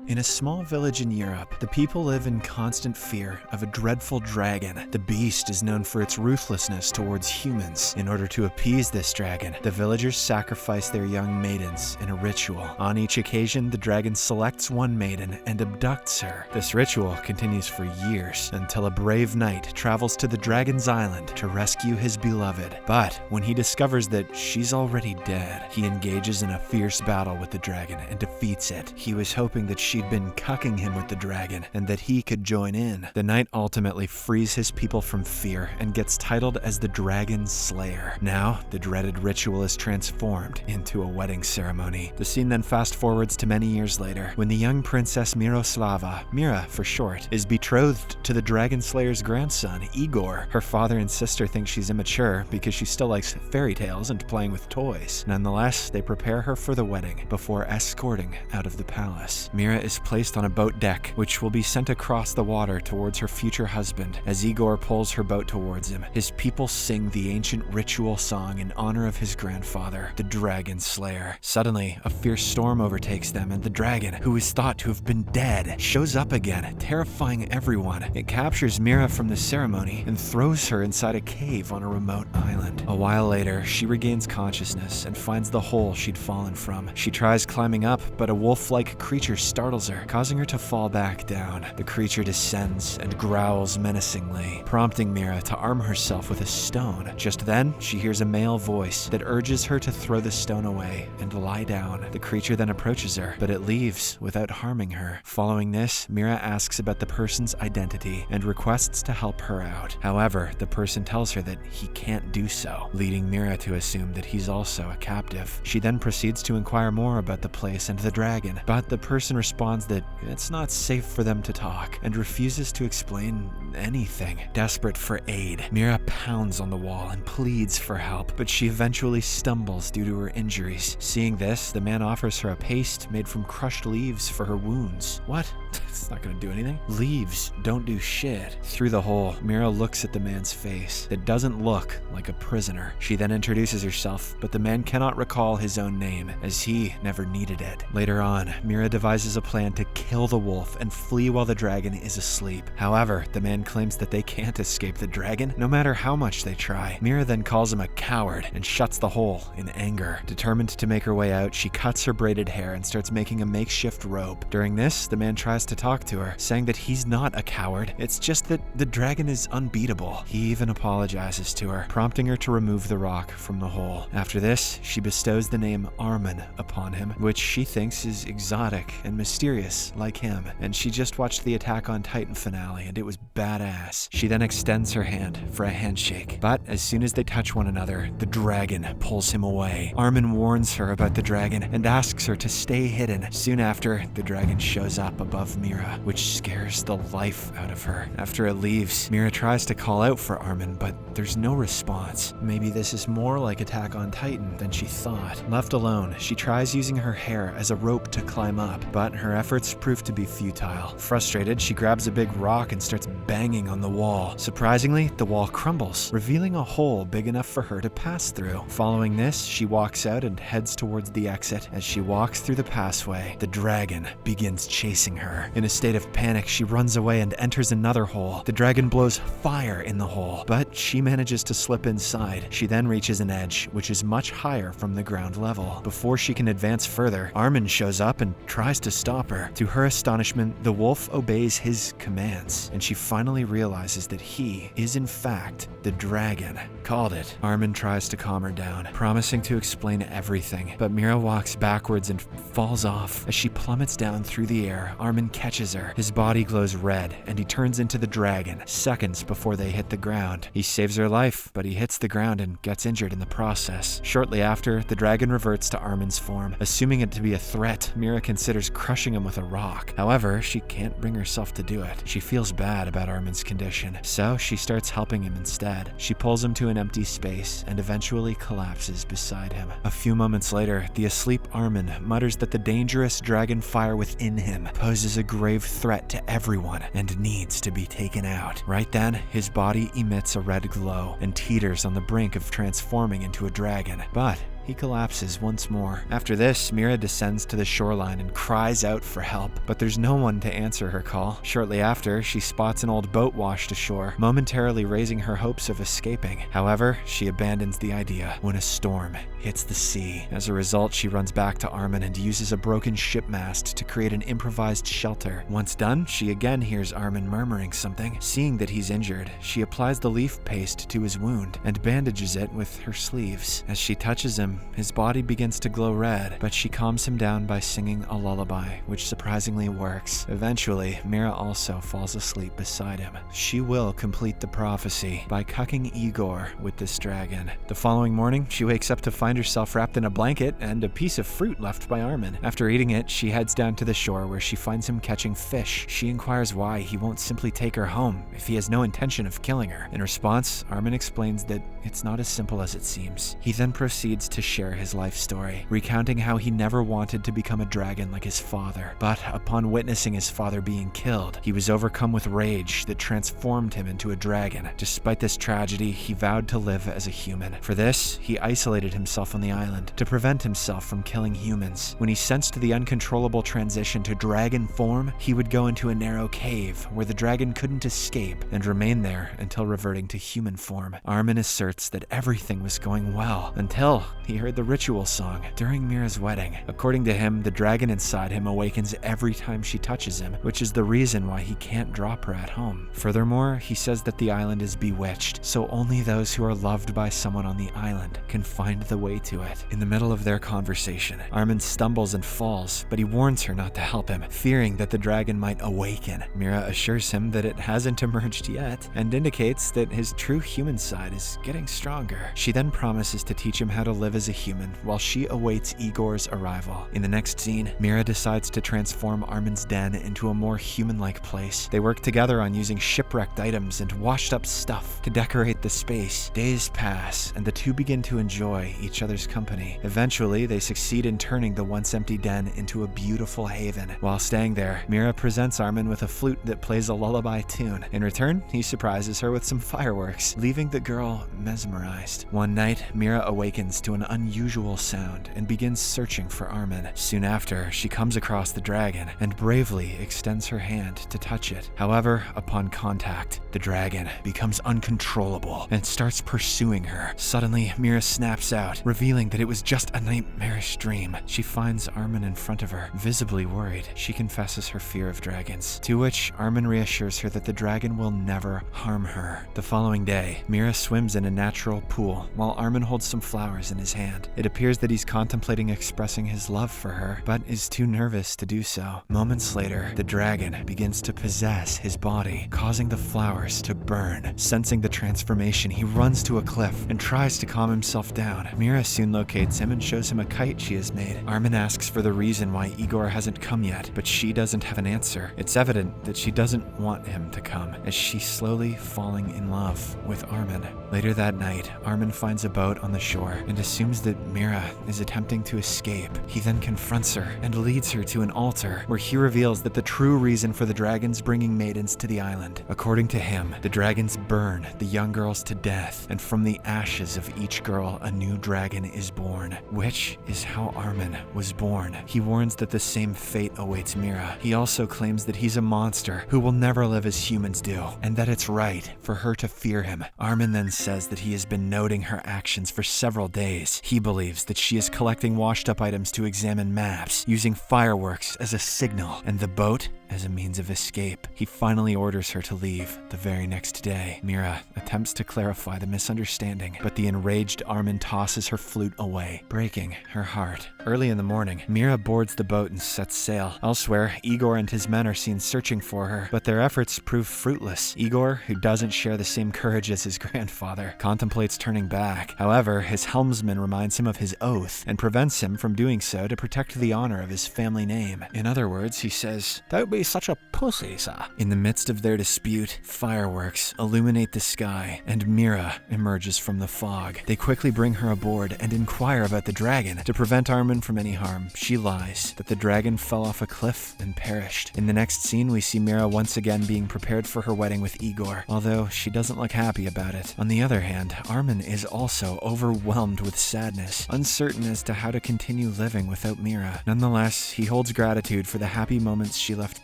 In a small village in Europe, the people live in constant fear of a dreadful dragon. The beast is known for its ruthlessness towards humans. In order to appease this dragon, the villagers sacrifice their young maidens in a ritual. On each occasion, the dragon selects one maiden and abducts her. This ritual continues for years until a brave knight travels to the dragon's island to rescue his beloved. But when he discovers that she's already dead, he engages in a fierce battle with the dragon and defeats it. He was hoping that she'd been cucking him with the dragon and that he could join in. The knight ultimately frees his people from fear and gets titled as the Dragon Slayer. Now, the dreaded ritual is transformed into a wedding ceremony. The scene then fast forwards to many years later, when the young princess Miroslava, Mira for short, is betrothed to the Dragon Slayer's grandson, Igor. Her father and sister think she's immature because she still likes fairy tales and playing with toys. Nonetheless, they prepare her for the wedding before escorting out of the palace. Mira is placed on a boat deck, which will be sent across the water towards her future husband. As Igor pulls her boat towards him, his people sing the ancient ritual song in honor of his grandfather, the Dragon Slayer. Suddenly, a fierce storm overtakes them, and the dragon, who is thought to have been dead, shows up again, terrifying everyone. It captures Mira from the ceremony and throws her inside a cave on a remote island. A while later, she regains consciousness and finds the hole she'd fallen from. She tries climbing up, but a wolf-like creature startles her, causing her to fall back down. The creature descends and growls menacingly, prompting Mira to arm herself with a stone. Just then, she hears a male voice that urges her to throw the stone away and lie down. The creature then approaches her, but it leaves without harming her. Following this, Mira asks about the person's identity and requests to help her out. However, the person tells her that he can't do so, leading Mira to assume that he's also a captive. She then proceeds to inquire more about the place and the dragon, but the person responds that it's not safe for them to talk and refuses to explain anything. Desperate for aid, Mira pounds on the wall and pleads for help, but she eventually stumbles due to her injuries. Seeing this, the man offers her a paste made from crushed leaves for her wounds. What? It's not gonna do anything. Leaves don't do shit. Through the hole, Mira looks at the man's face that doesn't look like a prisoner. She then introduces herself, but the man cannot recall his own name, as he never needed it. Later on, Mira devises a plan to kill the wolf and flee while the dragon is asleep. However, the man claims that they can't escape the dragon, no matter how much they try. Mira then calls him a coward and shuts the hole in anger. Determined to make her way out, she cuts her braided hair and starts making a makeshift rope. During this, the man tries to talk to her, saying that he's not a coward, it's just that the dragon is unbeatable. He even apologizes to her, prompting her to remove the rock from the hole. After this, she bestows the name Armin upon him, which she thinks is exotic and mysterious like him, and she just watched the Attack on Titan finale and it was badass. She then extends her hand for a handshake, but as soon as they touch one another, the dragon pulls him away. Armin warns her about the dragon and asks her to stay hidden. Soon after, the dragon shows up above Mira, which scares the life out of her. After it leaves, Mira tries to call out for Armin, but there's no response. Maybe this is more like Attack on Titan than she thought. Left alone, she tries using her hair as a rope to climb up, but her efforts prove to be futile. Frustrated, she grabs a big rock and starts banging on the wall. Surprisingly, the wall crumbles, revealing a hole big enough for her to pass through. Following this, she walks out and heads towards the exit. As she walks through the passway, the dragon begins chasing her. In a state of panic, she runs away and enters another hole. The dragon blows fire in the hole, but she manages to slip inside. She then reaches an edge, which is much higher from the ground level. Before she can advance further, Armin shows up and tries to stop her. To her astonishment, the wolf obeys his commands, and she finally realizes that he is in fact the dragon. Called it. Armin tries to calm her down, promising to explain everything, but Mira walks backwards and falls off. As she plummets down through the air, Armin catches her. His body glows red, and he turns into the dragon seconds before they hit the ground. He saves her life, but he hits the ground and gets injured in the process. Shortly after, the dragon reverts to Armin's form. Assuming it to be a threat, Mira considers crushing him with a rock. However, she can't bring herself to do it. She feels bad about Armin's condition, so she starts helping him instead. She pulls him to an empty space and eventually collapses beside him. A few moments later, the asleep Armin mutters that the dangerous dragon fire within him poses a grave threat to everyone and needs to be taken out. Right then, his body emits a red glow and teeters on the brink of transforming into a dragon. But he collapses once more. After this, Mira descends to the shoreline and cries out for help, but there's no one to answer her call. Shortly after, she spots an old boat washed ashore, momentarily raising her hopes of escaping. However, she abandons the idea when a storm hits the sea. As a result, she runs back to Armin and uses a broken ship mast to create an improvised shelter. Once done, she again hears Armin murmuring something. Seeing that he's injured, she applies the leaf paste to his wound and bandages it with her sleeves. As she touches him, his body begins to glow red, but she calms him down by singing a lullaby, which surprisingly works. Eventually, Mira also falls asleep beside him. She will complete the prophecy by cucking Igor with this dragon. The following morning, she wakes up to find herself wrapped in a blanket and a piece of fruit left by Armin. After eating it, she heads down to the shore where she finds him catching fish. She inquires why he won't simply take her home if he has no intention of killing her. In response, Armin explains that it's not as simple as it seems. He then proceeds to share his life story, recounting how he never wanted to become a dragon like his father, but upon witnessing his father being killed, he was overcome with rage that transformed him into a dragon. Despite this tragedy, he vowed to live as a human. For this, he isolated himself on the island to prevent himself from killing humans. When he sensed the uncontrollable transition to dragon form, he would go into a narrow cave where the dragon couldn't escape and remain there until reverting to human form. Armin asserts that everything was going well until he heard the ritual song during Mira's wedding. According to him, the dragon inside him awakens every time she touches him, which is the reason why he can't drop her at home. Furthermore, he says that the island is bewitched, so only those who are loved by someone on the island can find the way to it. In the middle of their conversation, Armin stumbles and falls, but he warns her not to help him, fearing that the dragon might awaken. Mira assures him that it hasn't emerged yet, and indicates that his true human side is getting stronger. She then promises to teach him how to live as a human while she awaits Igor's arrival. In the next scene, Mira decides to transform Armin's den into a more human-like place. They work together on using shipwrecked items and washed-up stuff to decorate the space. Days pass, and the two begin to enjoy each other's company. Eventually, they succeed in turning the once-empty den into a beautiful haven. While staying there, Mira presents Armin with a flute that plays a lullaby tune. In return, he surprises her with some fireworks, leaving the girl mesmerized. One night, Mira awakens to an unusual sound and begins searching for Armin. Soon after, she comes across the dragon and bravely extends her hand to touch it. However, upon contact, the dragon becomes uncontrollable and starts pursuing her. Suddenly, Mira snaps out, revealing that it was just a nightmarish dream. She finds Armin in front of her, visibly worried. She confesses her fear of dragons, to which Armin reassures her that the dragon will never harm her. The following day, Mira swims in a natural pool while Armin holds some flowers in his hand. It appears that he's contemplating expressing his love for her, but is too nervous to do so. Moments later, the dragon begins to possess his body, causing the flowers to burn. Sensing the transformation, he runs to a cliff and tries to calm himself down. Mira soon locates him and shows him a kite she has made. Armin asks for the reason why Igor hasn't come yet, but she doesn't have an answer. It's evident that she doesn't want him to come, as she's slowly falling in love with Armin. Later that night, Armin finds a boat on the shore and assumes that Mira is attempting to escape. He then confronts her and leads her to an altar where he reveals that the true reason for the dragons bringing maidens to the island. According to him, the dragons burn the young girls to death, and from the ashes of each girl, a new dragon is born, which is how Armin was born. He warns that the same fate awaits Mira. He also claims that he's a monster who will never live as humans do, and that it's right for her to fear him. Armin then says that he has been noting her actions for several days. He believes that she is collecting washed-up items to examine maps, using fireworks as a signal, and the boat as a means of escape. He finally orders her to leave the very next day. Mira attempts to clarify the misunderstanding, but the enraged Armin tosses her flute away, breaking her heart. Early in the morning, Mira boards the boat and sets sail. Elsewhere, Igor and his men are seen searching for her, but their efforts prove fruitless. Igor, who doesn't share the same courage as his grandfather, contemplates turning back. However, his helmsman reminds him of his oath and prevents him from doing so to protect the honor of his family name. In other words, he says, "Don't be such a pussy, sir. In the midst of their dispute, fireworks illuminate the sky, and Mira emerges from the fog. They quickly bring her aboard and inquire about the dragon. To prevent Armin from any harm, she lies that the dragon fell off a cliff and perished. In the next scene, we see Mira once again being prepared for her wedding with Igor, although she doesn't look happy about it. On the other hand, Armin is also overwhelmed with sadness, uncertain as to how to continue living without Mira. Nonetheless, he holds gratitude for the happy moments she left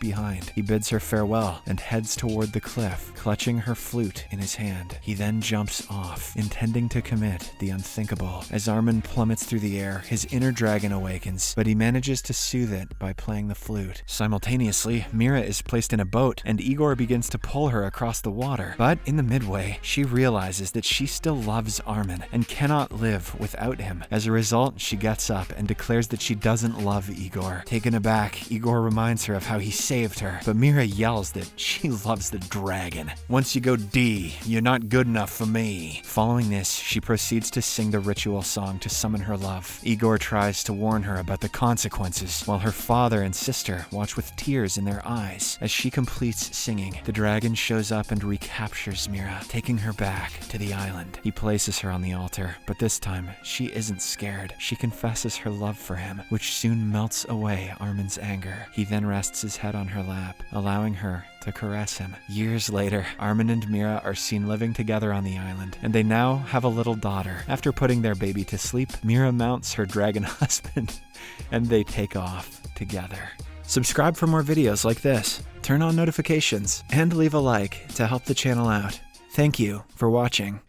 behind. He bids her farewell and heads toward the cliff, clutching her flute in his hand. He then jumps off, intending to commit the unthinkable. As Armin plummets through the air, his inner dragon awakens, but he manages to soothe it by playing the flute. Simultaneously, Mira is placed in a boat, and Igor begins to pull her across the water. But in the midway, she realizes that she still loves Armin and cannot live without him. As a result, she gets up and declares that she doesn't love Igor. Taken aback, Igor reminds her of how he saved her, but Mira yells that she loves the dragon. Once you go D, you're not good enough for me. Following this, she proceeds to sing the ritual song to summon her love. Igor tries to warn her about the consequences, while her father and sister watch with tears in their eyes. As she completes singing, the dragon shows up and recaptures Mira, taking her back to the island. He places her on the altar, but this time, she isn't scared. She confesses her love for him, which soon melts away Armin's anger. He then rests his head on her lap, allowing her to caress him. Years later, Armin and Mira are seen living together on the island, and they now have a little daughter. After putting their baby to sleep, Mira mounts her dragon husband, and they take off together. Subscribe for more videos like this, turn on notifications, and leave a like to help the channel out. Thank you for watching.